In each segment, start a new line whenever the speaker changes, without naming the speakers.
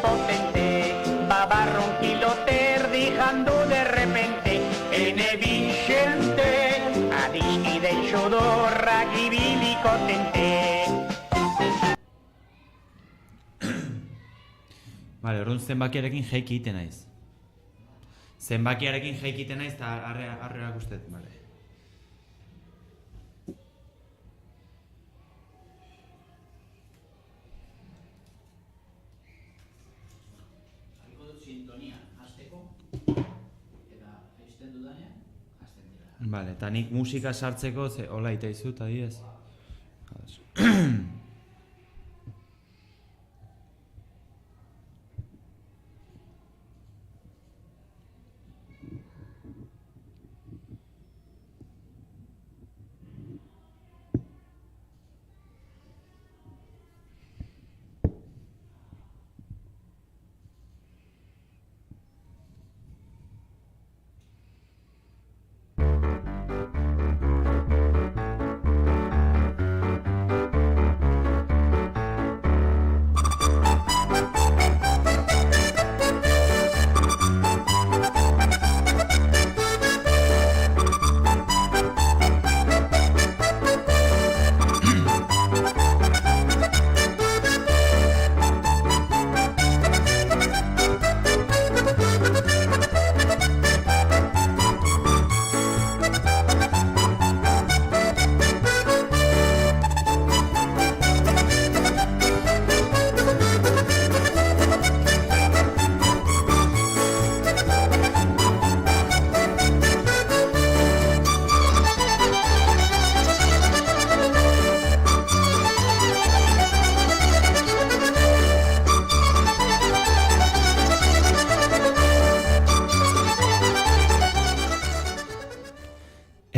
potente, babarra un kiloter dejando de repente, ene Vicente, adiskide xodorrak ibiliko tente.
Vale, orduan zenbakiarekin jaiki iten naiz. Zenbakiarekin jaiki iten naiz eta arreak ustet, vale. Vale, eta nik musika sartzeko, hola itaizut, adiez.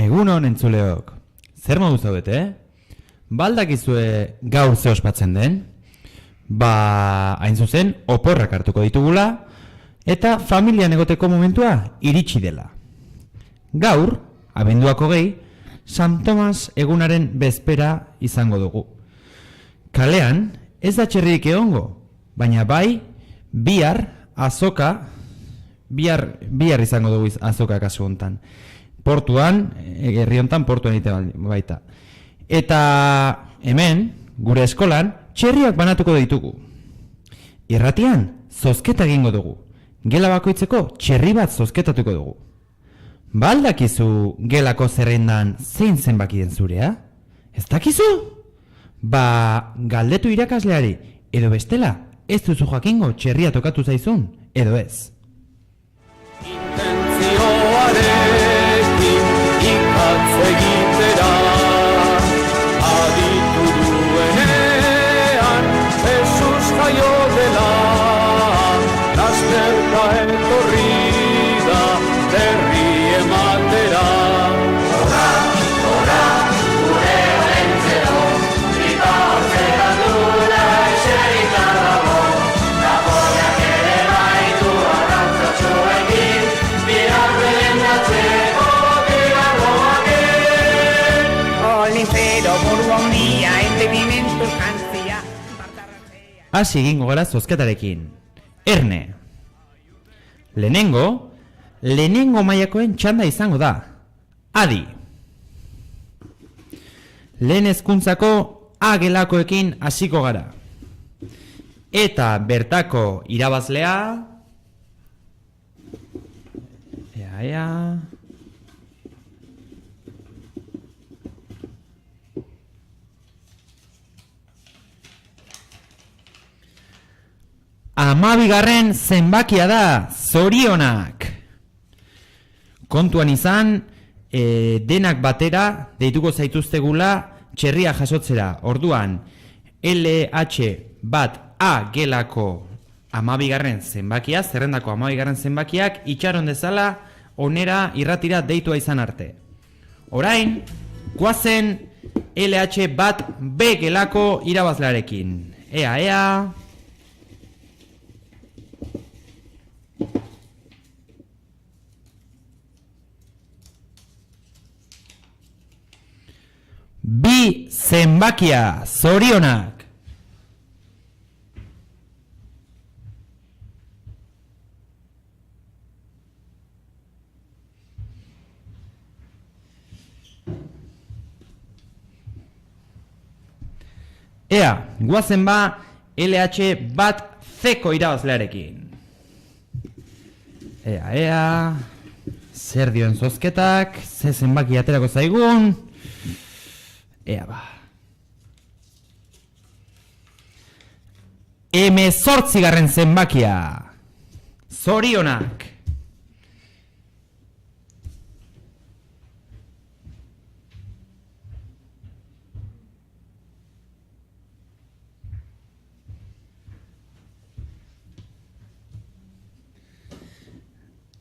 Egunon entzuleok, zer modu zaudete, Baldakizue gaur ze ospatzen den? Hain zuzen, oporrak hartuko ditugula, eta familian egoteko momentua iritsi dela. Gaur, abenduak 20, San Tomas egunaren bezpera izango dugu. Kalean, ez da txerrik egongo, baina bai, bihar izango dugu azoka kasu hontan. Portuan, herri hontan portuan egiten baita. Eta hemen, gure eskolan, txerriak banatuko ditugu. Irratian, zozketa egingo dugu. Gela bakoitzeko txerri bat zozketatuko dugu. Aldakizu gelako zerrendan zein zenbaki den zurea? Ez dakizu? Galdetu irakasleari, edo bestela, ez duzu jakingo txerria tokatu zaizun, edo ez.
Intentzioarekin ikatz egitera, aditu duenean Jesus jaio dela, lasterka etorri da berri ematera. Ora, gure olentzero, grita hortzera dula eserita dago, nagoiak ere baitu arrantzatxoekin, bihar belendatzeko biharroaken.
Olintzero buru handia, entenimentu jantzia.
Hasi egingo gara zozketarekin. Erne. Lehenengo mailakoen txanda izango da. Adi. Lehen hezkuntzako A gelakoekin hasiko gara. Eta bertako irabazlea... Ea... Amabigarren zenbakia da, zorionak. Kontuan izan, denak batera deituko zaituztegula txerria jasotzera. Orduan, LH1A gelako amabigarren zenbakia, zerrendako amabigarren zenbakiak, itxaron dezala, onera irratira deitua izan arte. Orain, guazen LH1B gelako irabazlearekin. Ea... Bi zenbakia, zorionak! Ea, guazen ba LH bat zeko irabazlearekin. Ea, zer dioen zozketak, ze zenbaki aterako zaigun. Ea ba. 18. zenbakia. Zorionak.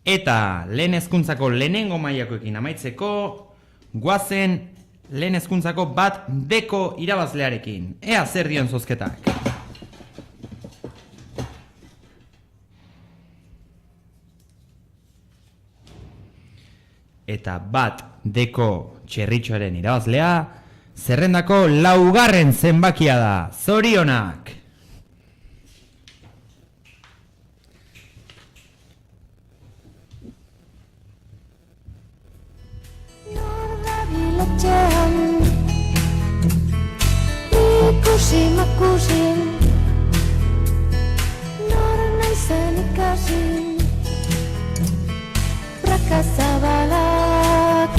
Eta lehen hezkuntzako lehenengo mailakoekin amaitzeko, guazen lehen hezkuntzako bat deko irabazlearekin. Ea zer dion zozketak. Eta bat deko txerritxoaren irabazlea, zerrendako 4. zenbakia da. Zorionak!
Etxean ikusi makusin nor naizen ikasi prakazabalak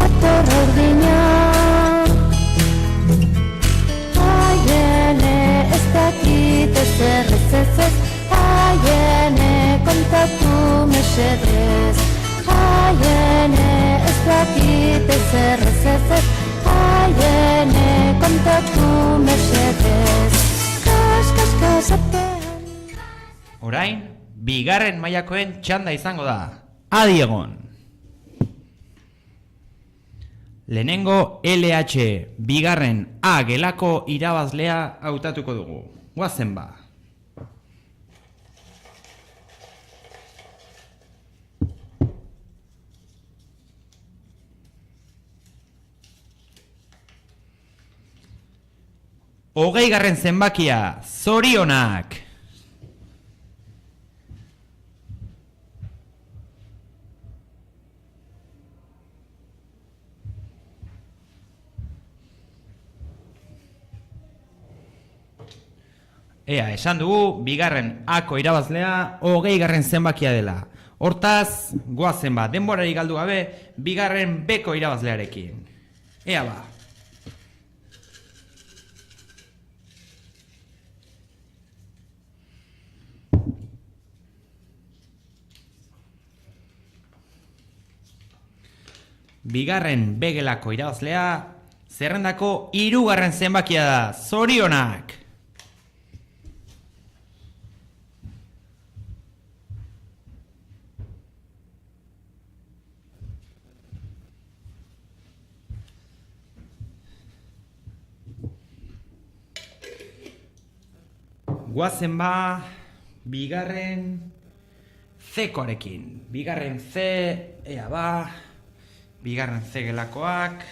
ator urdina haiene ez dakit ezer ez haiene kontatu mesedez haiene ez dakit ezer ez haiene kontatu mesedez kas atean.
Orain, bigarren mailakoen txanda izango da. Adi egon! Lehenengo LH bigarren A gelako irabazlea hautatuko dugu. Guazen ba! Hogeigarren zenbakia, zorionak! Ea, esan dugu, bigarren ako irabazlea, 20. zenbakia dela. Hortaz, goazen ba, denborari galdu gabe, bigarren beko irabazlearekin. Ea ba. Bigarren begelako irabazlea, zerrendako 3. zenbakia da. Zorionak! Guazen ba, bigarren zekoarekin. Bigarren ze, ea ba, bigarren ze gelakoak.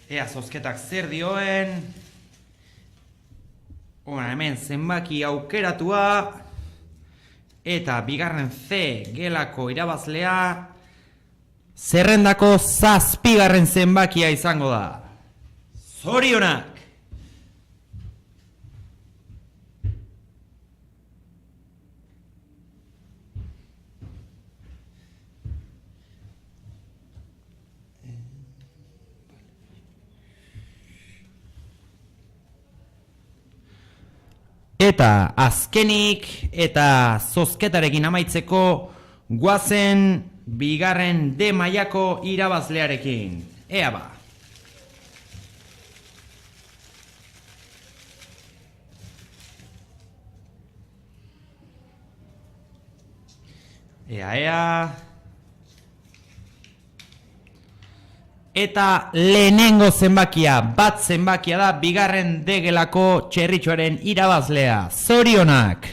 Ea zozketak zer dioen. Hora hemen zenbaki aukeratua. Eta bigarren ze gelako irabazlea. Zerrendako 7. zenbakia izango da. Zorionak! Eta azkenik eta zozketarekin amaitzeko guazen bigarren D mailako irabazlearekin. Ea ba. Ea. Eta lehenengo zenbakia, bat zenbakia da bigarren degelako txerritxoaren irabazlea. Zorionak!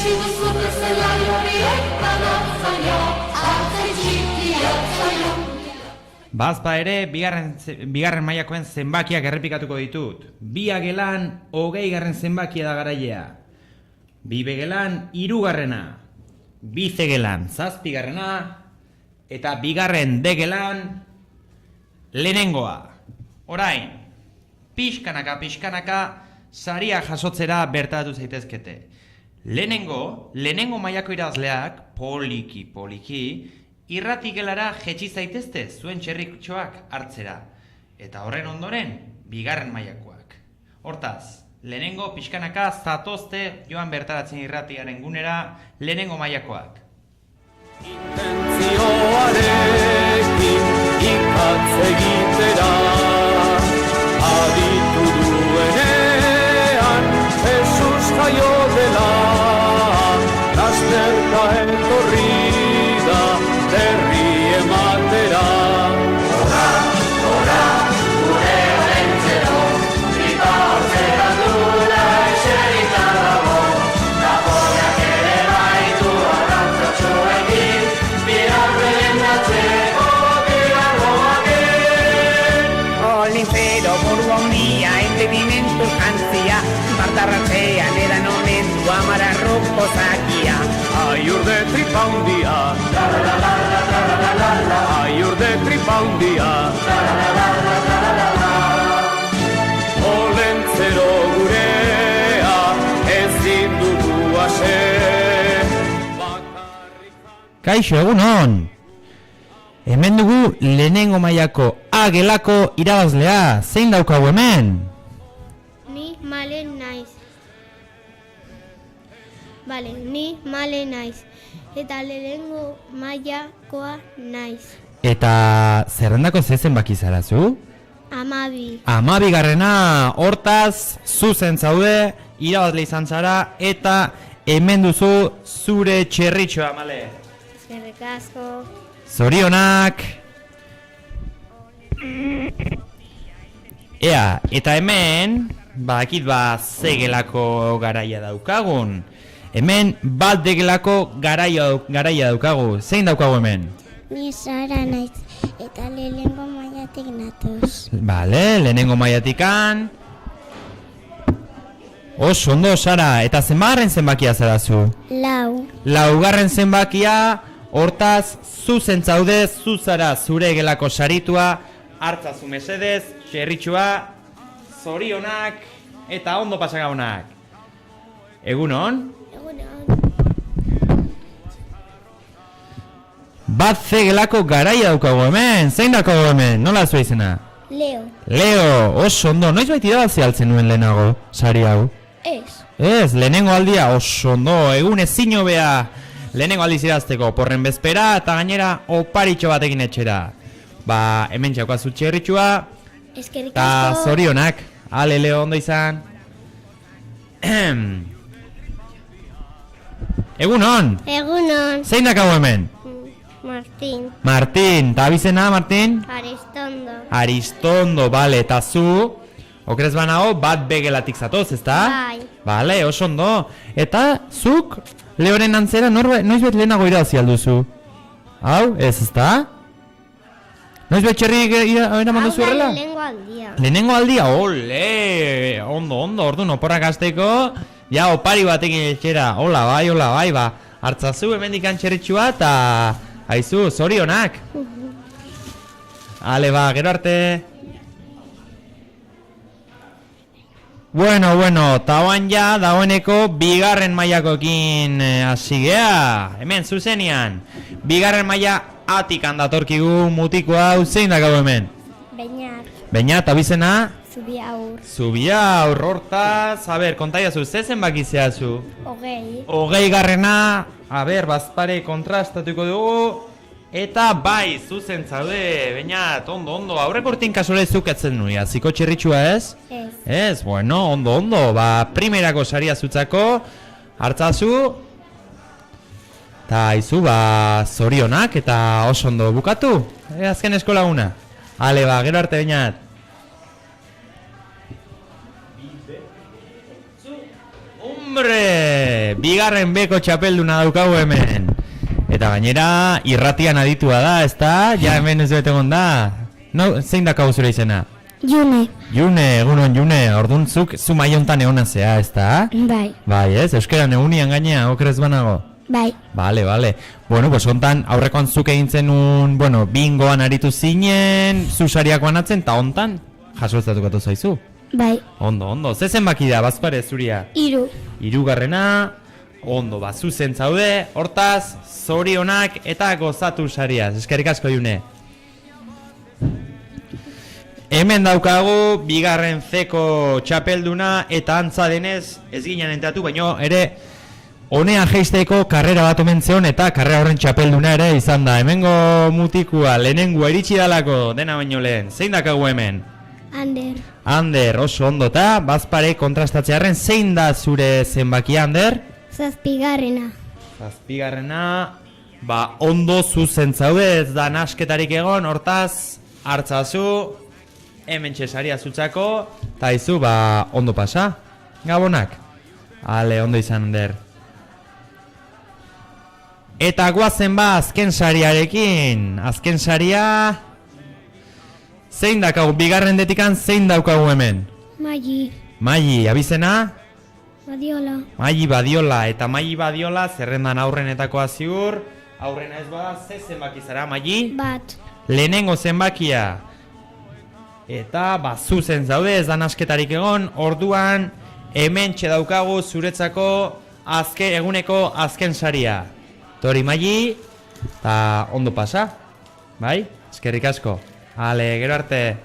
Ikusi duzu bezala horiek badazaio, arte txikiak zaio.
Bazpa ere, bigarren mailakoen zenbakiak errepikatuko ditut. 2 gelan 20. zenbakia da garailea. 2 gelan 3. 2 gelan 7. Eta 2 gelan lehenengoa. Orain, pixkanaka, saria jasotzera bertaratu zaitezkete. Lehenengo mailako irabazleak, poliki, irratigelara jetxi zaitezte zuen txerritxoak hartzera. Eta horren ondoren, 2. mailakoak. Hortaz, lehenengo pixkanaka zatozte joan bertaratzen irratiaren gunera lehenengo mailakoak.
Intentzioarekin ikatz egitera, aditu duenean Jesus jaio dela, lasterka etorri da berri ematera. Ora, gure olentzero, grita hortzera dula eserita dago, napoleak ere baitu arrantzatxoekin, bihar berendatzeko bihar
Olintzero buru handia, entenimentu jantzia, bartarratzean edan omendu amararroko zakia.
Aiur de tripa hundia, aiur de tripa hundia, olentzero gurea ezin dugu ase.
Kaixo, egunon! Hemen dugu lehenengo mailako A-gelako irabazlea, zein daukagu hemen?
Ni Malen naiz. Bale, ni Malen naiz. Eta lehenengo mailakoa naiz.
Eta zerrendako zenbaki zara zu?
12.
12. Hortaz, zuzen zaude, irabazle izan zara, eta hemen duzu zure txerritxoa, male.
Eskerrik asko.
Zorionak! Ea, eta hemen, badakit zegelako garaia daukagun. Hemen bat degelako garaia daukagu. Zein daukagu hemen?
Ni Sara naiz. Eta lehenengo mailatik natoz.
Bale, lehenengo mailatikan. Oso ondo, Sara. Eta zenbagarren zenbakia zara zu?
4.
4. zenbakia, hortaz, zuzen zaude, zuzara zure gelako saritua, hartzazu mesedez, txerritxua, zorionak, eta ondo pasagaunak. Egunon? Bat gelako garaia daukagu hemen, zein daukagu hemen, nola zua izena? Leo, oso ondo, noiz baiti irabazi altzen nuen lehenago, sari hau? Ez, lehenengo aldia, oso ondo, egun ezin hobea lehenengo aldiz irazteko, porren bezpera eta gainera oparitxo batekin etxera. Ba, hemen txaukazu txerritxua,
Eskerrik
eta
asko.
zorionak, ale Leo ondo izan. Egunon,
Egunon.
zein dakago hemen?
Martin.
Martin, eta abizena, Martin?
Aristondo.
Aristondo, bale, eta zu, okrez banago, bat begelatik zatoz, ezta?
Bai.
Bale, oso ondo. Eta, zuk, Leoren antzera, noizbet lehenago irabazi alduzu? Hau, ez, ezta? Noizbet txerri eraman duzu horrela?
Lehenengo aldia.
Lehenengo aldia, ole, ondo, orduan oporrak hasteko, ja, opari batekin etxera, hola bai, ba, hartzazu hemendik antxerritxua eta, haizu, zorionak. Ale, ba, gero arte. Bueno, tauan ja, dagoeneko, bigarren mailakoekin hasi gea. Hemen, zuzenian, bigarren maila atik handatorkigu mutiko hau, zein dakago hemen? Beñat, abizena? Zubiaur, hortaz, a ber, kontaiazu, zezen bakizeazu? 20 garrena, a ber, bazpare kontrastatuko dugu, eta bai, zuzen zaude, Beñat, ondo, aurreko urtin kasore zukatzen nuia, ziko txerritxua ez? Ez, bueno, ondo, ba, primerako saria zutzako, hartzazu, eta izu, ba, zorionak, eta oso ondo bukatu, azken eskolaguna. Ale, ba, gero arte, Beñat. Hombre, bigarren beko txapelduna daukagu hemen. Eta gainera, irratian aditua da, ezta? Ja hemen ez bete da. No, zein dakau zure izena?
June.
June, egunon June, orduan zu maiontan egonan zea, ezta?
Bai.
Bai, ez? Euskeran egunian gainea, okrez banago?
Bai.
Bale. Bueno, pues hontan aurrekoan zuk egin zenun, bueno, bingoan aritu zinen, zu sariak banatzen, eta hontan jasoetzatuko zaizu.
Bai.
Ondo. Ze zenbaki da, bazpare zuria?
3.
Hirugarrena, ondo, zuzen zaude, hortaz, zorionak eta gozatu sariaz. Eskerrik asko June. Hemen daukagu, bigarren zeko txapelduna, eta antza denez, ez ginen entratu, baino ere, honea jeisteko karrera bat omen zeon, eta karrera horren txapelduna ere izan da. Hemengo mutikua, lehenengua iritsi dalako, dena baino lehen. Zein dakagu hemen? Ander, oso ondo, eta bazpare kontrastatzearen, zein da zure zenbakia, Ander?
7.
Zazpigarrena, ondo zuzen zaude, ez da nasketarik egon, hortaz, hartzazu, hemen txesaria zutzako, eta izu, ondo pasa, gabonak. Ale, ondo izan, Ander. Eta guazen azken sariarekin, azken saria, zein dakagu, bigarren detikan, zein daukagu hemen? Magi, abizena? Magi Badiola, eta Magi Badiola zerrendan aurrenetakoa ziur, aurrena ez bada, ze zenbaki zara, Magi?
1.
Lehenengo zenbakia. Eta, zuzen zaude, ez da nasketarik egon, orduan, hemen daukagu zuretzako eguneko azken saria. Tori Magi, eta ondo pasa, bai? Eskerrik asko. Ale, gero arte.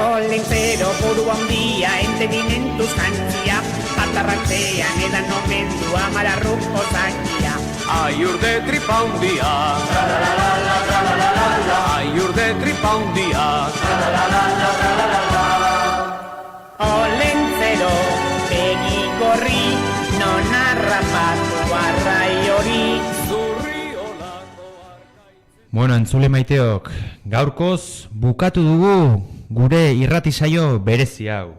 Olentzero buru handia, entenimentuz jantzia, patarratzean edan omendu amararruko zakia.
Aiur de tripa hundia, aiur de tripa hundia.
Olentzero, begi gorri, non harrapatu arrai hori.
Bueno, entzule maiteok, gaurkoz bukatu dugu gure irrati saio berezi hau.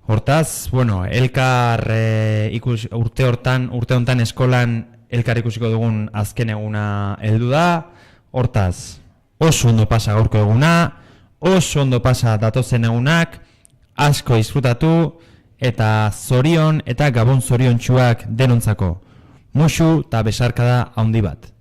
Hortaz, bueno, elkar urte hontan eskolan elkar ikusiko dugun azken eguna heldu da. Hortaz, oso ondo pasa gaurko eguna, oso ondo pasa datozen egunak, asko disfrutatu eta zorion eta gabon zoriontsuak denontzako. Musu eta besarkada handi bat.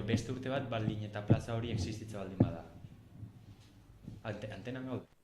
Beste urte bat baldin eta plaza hori existitza baldin bada. Antenan gaude.